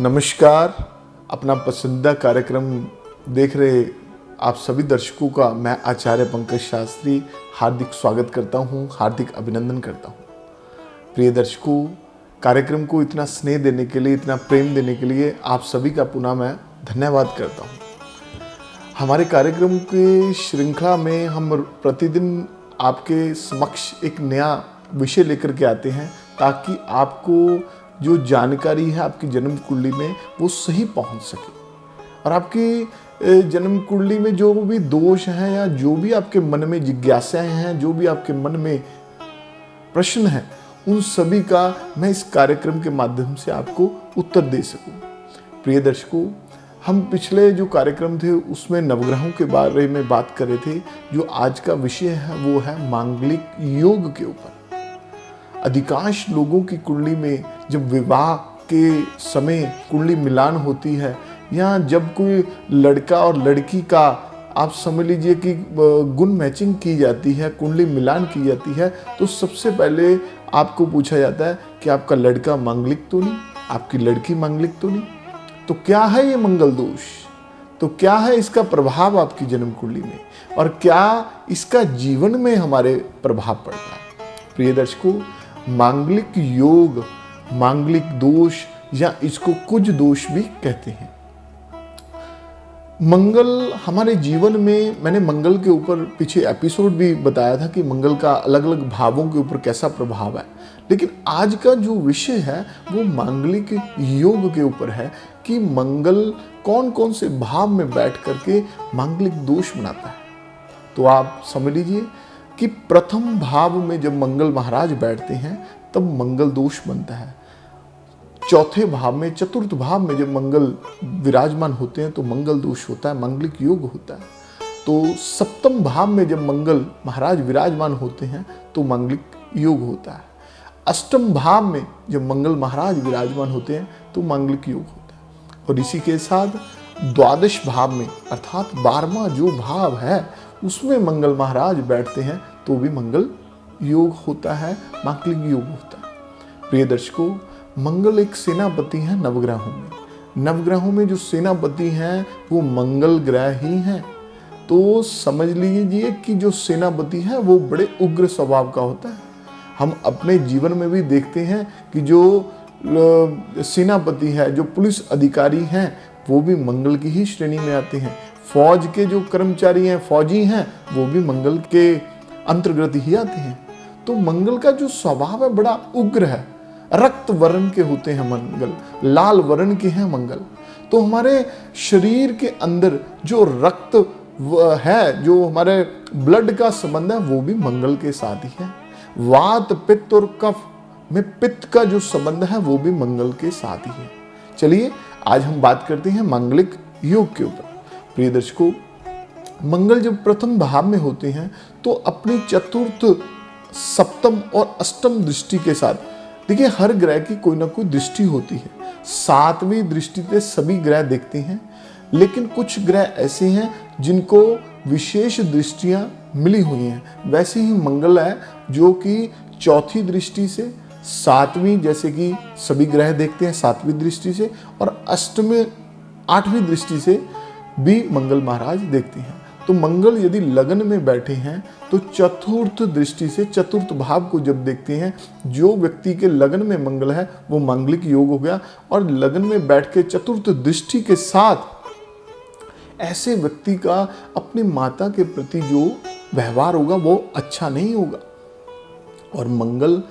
नमस्कार। अपना पसंदीदा कार्यक्रम देख रहे आप सभी दर्शकों का मैं आचार्य पंकज शास्त्री हार्दिक स्वागत करता हूं, हार्दिक अभिनंदन करता हूं। प्रिय दर्शकों, कार्यक्रम को इतना स्नेह देने के लिए, इतना प्रेम देने के लिए आप सभी का पुनः मैं धन्यवाद करता हूं। हमारे कार्यक्रम की श्रृंखला में हम प्रतिदिन आपके समक्ष एक नया विषय लेकर के आते हैं ताकि आपको जो जानकारी है आपकी जन्म कुंडली में वो सही पहुंच सके और आपकी जन्म कुंडली में जो भी दोष हैं या जो भी आपके मन में जिज्ञासाएं हैं, जो भी आपके मन में प्रश्न हैं, उन सभी का मैं इस कार्यक्रम के माध्यम से आपको उत्तर दे सकूं। प्रिय दर्शकों, हम पिछले जो कार्यक्रम थे उसमें नवग्रहों के बारे में बात कर रहे थे। जो आज का विषय है वो है मांगलिक योग के ऊपर। अधिकांश लोगों की कुंडली में जब विवाह के समय कुंडली मिलान होती है या जब कोई लड़का और लड़की का आप समझ लीजिए कि गुण मैचिंग की जाती है, कुंडली मिलान की जाती है, तो सबसे पहले आपको पूछा जाता है कि आपका लड़का मांगलिक तो नहीं, आपकी लड़की मांगलिक तो नहीं। तो क्या है ये मंगल दोष? तो क्या है इसका प्रभाव आपकी जन्म कुंडली में और क्या इसका जीवन में हमारे प्रभाव पड़ता है? प्रिय दर्शकों, मांगलिक योग, मांगलिक दोष या इसको कुज दोष भी कहते हैं। मंगल हमारे जीवन में, मैंने मंगल के ऊपर पीछे एपिसोड भी बताया था कि मंगल का अलग अलग भावों के ऊपर कैसा प्रभाव है, लेकिन आज का जो विषय है वो मांगलिक योग के ऊपर है कि मंगल कौन कौन से भाव में बैठ करके मांगलिक दोष बनाता है। तो आप समझ लीजिए कि प्रथम भाव में जब मंगल महाराज बैठते हैं तब मंगल दोष बनता है। चौथे भाव में, चतुर्थ भाव में जब मंगल विराजमान होते हैं तो मंगल दोष होता है, मांगलिक योग होता है। तो सप्तम भाव में जब मंगल महाराज विराजमान होते हैं तो मांगलिक योग होता है। अष्टम भाव में जब मंगल महाराज विराजमान होते हैं तो मांगलिक योग होता है। और इसी के साथ द्वादश भाव में अर्थात 12वां जो भाव है उसमें मंगल महाराज बैठते हैं तो भी मंगल योग होता है, मांगलिक योग होता है। प्रिय दर्शकों, मंगल एक सेनापति है नवग्रहों में। नवग्रहों में जो सेनापति हैं वो मंगल ग्रह ही हैं। तो समझ लीजिए कि जो सेनापति है वो बड़े उग्र स्वभाव का होता है। हम अपने जीवन में भी देखते हैं कि जो सेनापति है, जो पुलिस अधिकारी हैं, वो भी मंगल की ही श्रेणी में आते हैं। फौज के जो कर्मचारी हैं, फौजी हैं, वो भी मंगल के अंतर्गत ही आते हैं। तो मंगल का जो स्वभाव है बड़ा उग्र है। रक्त वर्ण के होते हैं मंगल, लाल वर्ण के हैं मंगल। तो हमारे शरीर के अंदर जो रक्त है, जो हमारे ब्लड का संबंध है, वो भी मंगल के साथ ही है। वात, पित्त और कफ में पित्त का जो संबंध है वो भी मंगल के साथ ही है। चलिए आज हम बात करते हैं मांगलिक योग के ऊपर। प्रिय दर्शकों, मंगल जब प्रथम भाव में होते हैं तो अपनी चतुर्थ, सप्तम और अष्टम दृष्टि के साथ, देखिए हर ग्रह की कोई ना कोई दृष्टि होती है। 7वीं दृष्टि से सभी ग्रह देखते हैं, लेकिन कुछ ग्रह ऐसे हैं जिनको विशेष दृष्टियां मिली हुई हैं। वैसे ही मंगल है जो कि चौथी दृष्टि से, 7वीं जैसे कि सभी ग्रह देखते हैं 7वीं दृष्टि से, और अष्टमी 8वीं दृष्टि से भी मंगल महाराज देखते हैं। तो मंगल यदि लगन में बैठे हैं तो चतुर्थ दृष्टि से, चतुर्थ भाव को जब देखते हैं, जो व्यक्ति के लगन में मंगल है वो मांगलिक योग हो गया। और लगन में बैठ के चतुर्थ दृष्टि के साथ ऐसे व्यक्ति का अपनी माता के प्रति जो व्यवहार होगा वो अच्छा नहीं होगा। और मंगल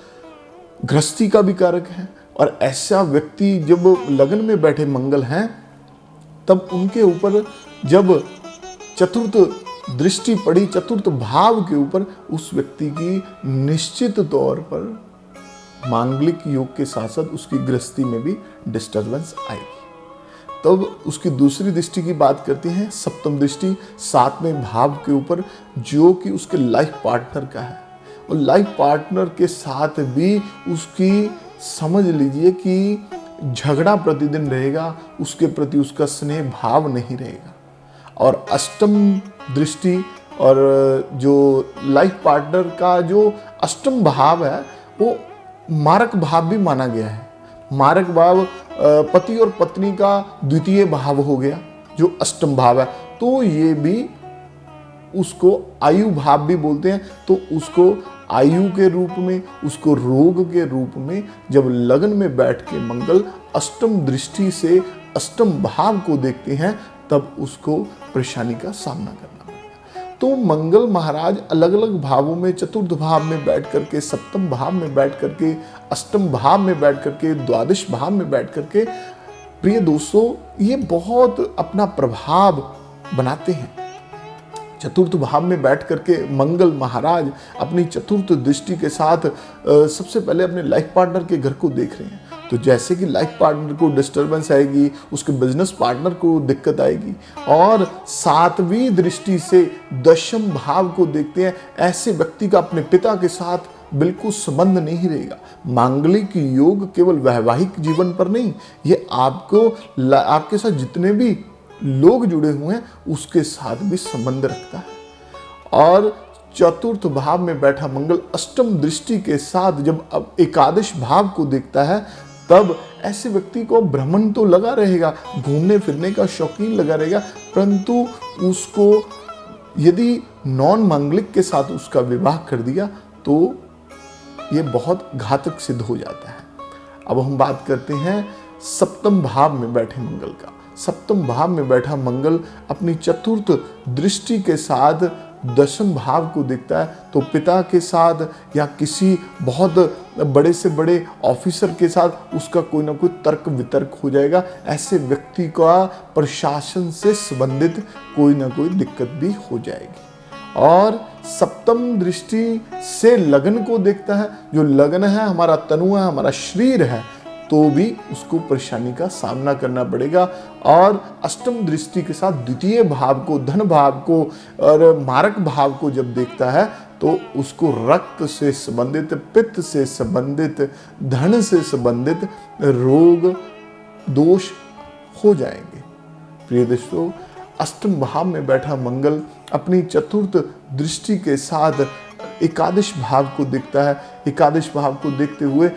गृहस्थी का भी कारक है, और ऐसा व्यक्ति जब लगन में बैठे मंगल हैं तब उनके ऊपर जब चतुर्थ दृष्टि पड़ी, चतुर्थ भाव के ऊपर, उस व्यक्ति की निश्चित तौर पर मांगलिक योग के साथ साथ उसकी गृहस्थी में भी डिस्टर्बेंस आएगी। तब उसकी दूसरी दृष्टि की बात करते हैं, सप्तम दृष्टि 7वें भाव के ऊपर, जो कि उसके लाइफ पार्टनर का है। और लाइफ पार्टनर के साथ भी उसकी समझ लीजिए कि झगड़ा प्रतिदिन रहेगा, उसके प्रति उसका स्नेह भाव नहीं रहेगा। और अष्टम दृष्टि और जो लाइफ पार्टनर का जो अष्टम भाव है वो मारक भाव भी माना गया है। मारक भाव पति और पत्नी का द्वितीय भाव हो गया जो अष्टम भाव है, तो ये भी उसको आयु भाव भी बोलते हैं। तो उसको आयु के रूप में, उसको रोग के रूप में जब लगन में बैठ के मंगल अष्टम दृष्टि से अष्टम भाव को देखते हैं तब उसको परेशानी का सामना करना पड़ेगा। तो मंगल महाराज अलग अलग भावों में, चतुर्थ भाव में बैठ करके, सप्तम भाव में बैठ करके, अष्टम भाव में बैठ करके, द्वादश भाव में बैठ करके, प्रिय दोस्तों, ये बहुत अपना प्रभाव बनाते हैं। चतुर्थ भाव में बैठ करके मंगल महाराज अपनी चतुर्थ दृष्टि के साथ सबसे पहले अपने लाइफ पार्टनर के घर को देख रहे हैं। तो जैसे कि लाइफ पार्टनर को डिस्टर्बेंस आएगी, उसके बिजनेस पार्टनर को दिक्कत आएगी, और सातवीं दृष्टि से दशम भाव को देखते हैं, ऐसे व्यक्ति का अपने पिता के साथ बिल्कुल संबंध नहीं रहेगा। मांगलिक योग केवल वैवाहिक जीवन पर नहीं, ये आपके साथ जितने भी लोग जुड़े हुए हैं उसके साथ भी संबंध रखता है। और चतुर्थ भाव में बैठा मंगल अष्टम दृष्टि के साथ जब अब एकादश भाव को देखता है तब ऐसे व्यक्ति को भ्रमण तो लगा रहेगा, घूमने फिरने का शौकीन लगा रहेगा, परंतु उसको यदि नॉन मांगलिक के साथ उसका विवाह कर दिया तो ये बहुत घातक सिद्ध हो जाता है। अब हम बात करते हैं सप्तम भाव में बैठे मंगल का। सप्तम भाव में बैठा मंगल अपनी चतुर्थ दृष्टि के साथ दशम भाव को देखता है, तो पिता के साथ या किसी बहुत बड़े से बड़े ऑफिसर के साथ उसका कोई ना कोई तर्क वितर्क हो जाएगा। ऐसे व्यक्ति का प्रशासन से संबंधित कोई ना कोई दिक्कत भी हो जाएगी। और सप्तम दृष्टि से लगन को देखता है, जो लगन है हमारा तनु है, हमारा शरीर है, तो भी उसको परेशानी का सामना करना पड़ेगा। और अष्टम दृष्टि के साथ द्वितीय भाव को, धन भाव को और मारक भाव को जब देखता है तो उसको रक्त से संबंधित, पित्त से संबंधित, धन से संबंधित रोग दोष हो जाएंगे। प्रिय दोस्तों, अष्टम भाव में बैठा मंगल अपनी चतुर्थ दृष्टि के साथ एकादश भाव को देखता है। एकादश भाव को देखते हुए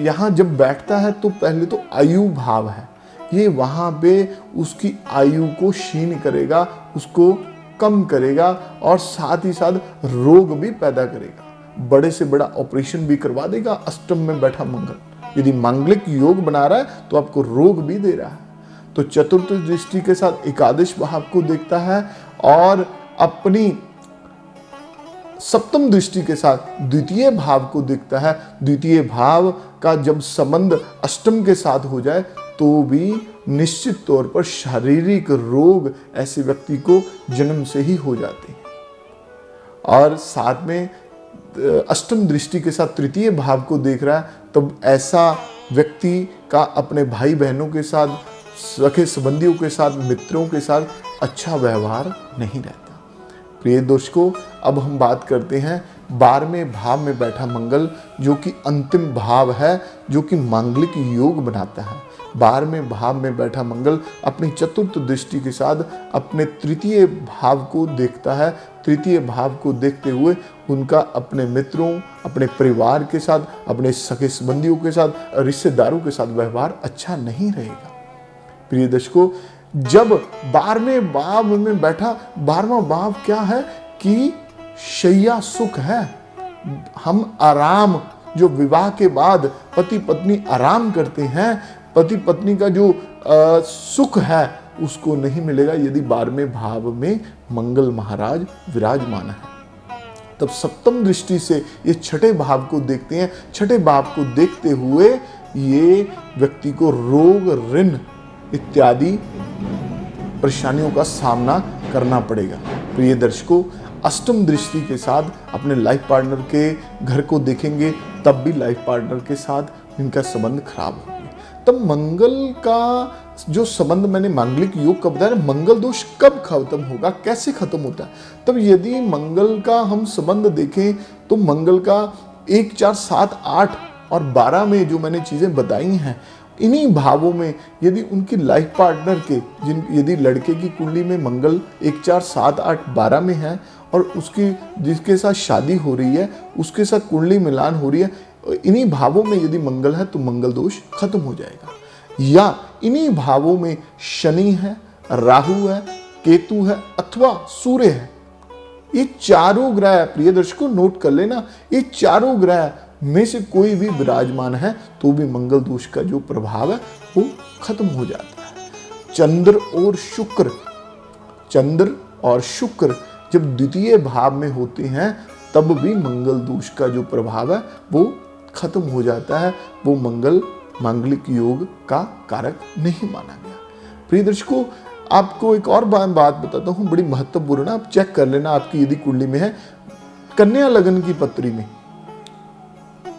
यहाँ जब बैठता है तो पहले तो आयु भाव है, ये वहाँ पे उसकी आयु को क्षीण करेगा, उसको कम करेगा और साथ ही साथ रोग भी पैदा करेगा। बड़े से बड़ा ऑपरेशन भी करवा देगा अष्टम में बैठा मंगल। यदि मांगलिक योग बना रहा है तो आपको रोग भी दे रहा है। तो चतुर्थ दृष्टि के साथ एकादश भाव को देखता है और अपनी सप्तम दृष्टि के साथ द्वितीय भाव को देखता है। द्वितीय भाव का जब संबंध अष्टम के साथ हो जाए तो भी निश्चित तौर पर शारीरिक रोग ऐसे व्यक्ति को जन्म से ही हो जाते हैं। और साथ में अष्टम दृष्टि के साथ तृतीय भाव को देख रहा है, तब ऐसा व्यक्ति का अपने भाई बहनों के साथ, सखे संबंधियों के साथ, मित्रों के साथ अच्छा व्यवहार नहीं रहता। प्रिय दर्शकों, अब हम बात करते हैं 12वें भाव में बैठा मंगल, जो कि अंतिम भाव है, जो कि मांगलिक योग बनाता है। 12वें भाव में बैठा मंगल अपनी चतुर्थ दृष्टि के साथ अपने तृतीय भाव को देखता है। तृतीय भाव को देखते हुए उनका अपने मित्रों, अपने परिवार के साथ, अपने सगे संबंधियों के साथ, रिश्तेदारों के साथ व्यवहार अच्छा नहीं रहेगा। प्रिय दर्शकों, जब 12वें भाव में बैठा, 12वां भाव क्या है कि शैया सुख है। हम आराम, जो विवाह के बाद पति पत्नी आराम करते हैं, पति पत्नी का जो सुख है उसको नहीं मिलेगा यदि 12वें भाव में मंगल महाराज विराजमान है। तब सप्तम दृष्टि से ये छठे भाव को देखते हैं। छठे भाव को देखते हुए ये व्यक्ति को रोग, ऋण इत्यादि परेशानियों का सामना करना पड़ेगा। प्रिय दर्शकों, अष्टम दृष्टि के साथ अपने लाइफ पार्टनर के घर को देखेंगे तब भी लाइफ पार्टनर के साथ इनका संबंध खराब होगा। तब मंगल का जो संबंध मैंने मांगलिक योग का बताया, मंगल दोष कब खत्म होगा, कैसे खत्म होता है? तब यदि मंगल का हम संबंध देखें तो मंगल का 1, 4, 7, 8 और 12 में जो मैंने चीजें बताई हैं, इन्हीं भावों में यदि उनकी लाइफ पार्टनर के, यदि लड़के की कुंडली में मंगल 1, 4, 7, 8, 12 में है और उसकी जिसके साथ शादी हो रही है उसके साथ कुंडली मिलान हो रही है, इन्हीं भावों में यदि मंगल है तो मंगल दोष खत्म हो जाएगा। या इन्हीं भावों में शनि है, राहु है, केतु है अथवा सूर्य है, ये चारों ग्रह, प्रिय दर्शकों नोट कर लेना, ये चारों ग्रह में से कोई भी विराजमान है तो भी मंगल दोष का जो प्रभाव है वो खत्म हो जाता है। चंद्र और शुक्र जब द्वितीय भाव में होते हैं तब भी मंगल दोष का जो प्रभाव है वो खत्म हो जाता है। वो मांगलिक योग का कारक नहीं माना गया। प्रिय दर्शकों, आपको एक और बात बताता हूं, बड़ी महत्वपूर्ण है, आप चेक कर लेना आपकी यदि कुंडली में है। कन्या लगन की पत्री में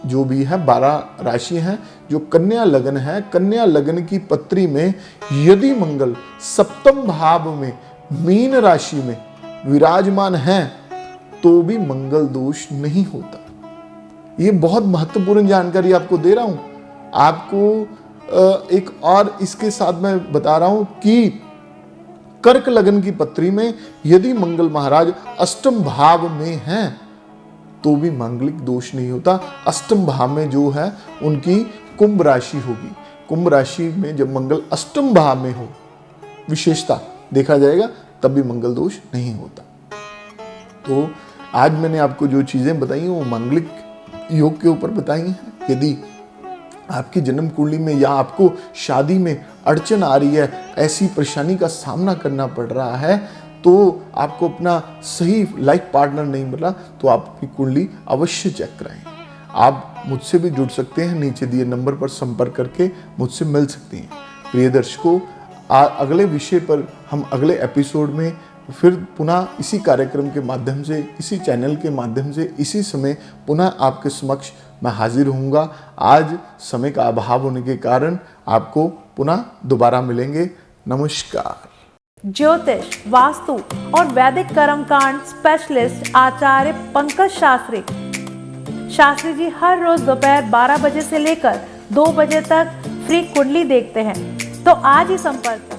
जो भी है 12 राशि हैं, जो कन्या लगन है, कन्या लगन की पत्री में यदि मंगल सप्तम भाव में मीन राशि में विराजमान है तो भी मंगल दोष नहीं होता। ये बहुत महत्वपूर्ण जानकारी आपको दे रहा हूं। आपको एक और इसके साथ मैं बता रहा हूं कि कर्क लगन की पत्री में यदि मंगल महाराज अष्टम भाव में हैं तो भी मांगलिक दोष नहीं होता। अष्टम भाव में जो है उनकी कुंभ राशि होगी। कुंभ राशि में जब मंगल अष्टम भाव में हो, विशेषता देखा जाएगा, तब भी मंगल दोष नहीं होता। तो आज मैंने आपको जो चीजें बताई हैं वो मांगलिक योग के ऊपर बताई हैं। यदि आपकी जन्म कुंडली में या आपको शादी में अड़चन आ रही है, ऐसी परेशानी का सामना करना पड़ रहा है, तो आपको अपना सही लाइफ पार्टनर नहीं मिला, तो आप अपनी कुंडली अवश्य चेक कराएं। आप मुझसे भी जुड़ सकते हैं, नीचे दिए नंबर पर संपर्क करके मुझसे मिल सकते हैं। प्रिय दर्शकों, अगले विषय पर हम अगले एपिसोड में फिर पुनः इसी कार्यक्रम के माध्यम से, इसी चैनल के माध्यम से, इसी समय पुनः आपके समक्ष मैं हाजिर होऊंगा। आज समय का अभाव होने के कारण आपको पुनः दोबारा मिलेंगे। नमस्कार। ज्योतिष, वास्तु और वैदिक कर्मकांड स्पेशलिस्ट आचार्य पंकज शास्त्री जी हर रोज दोपहर 12 बजे से लेकर 2 बजे तक फ्री कुंडली देखते हैं, तो आज ही संपर्क करें।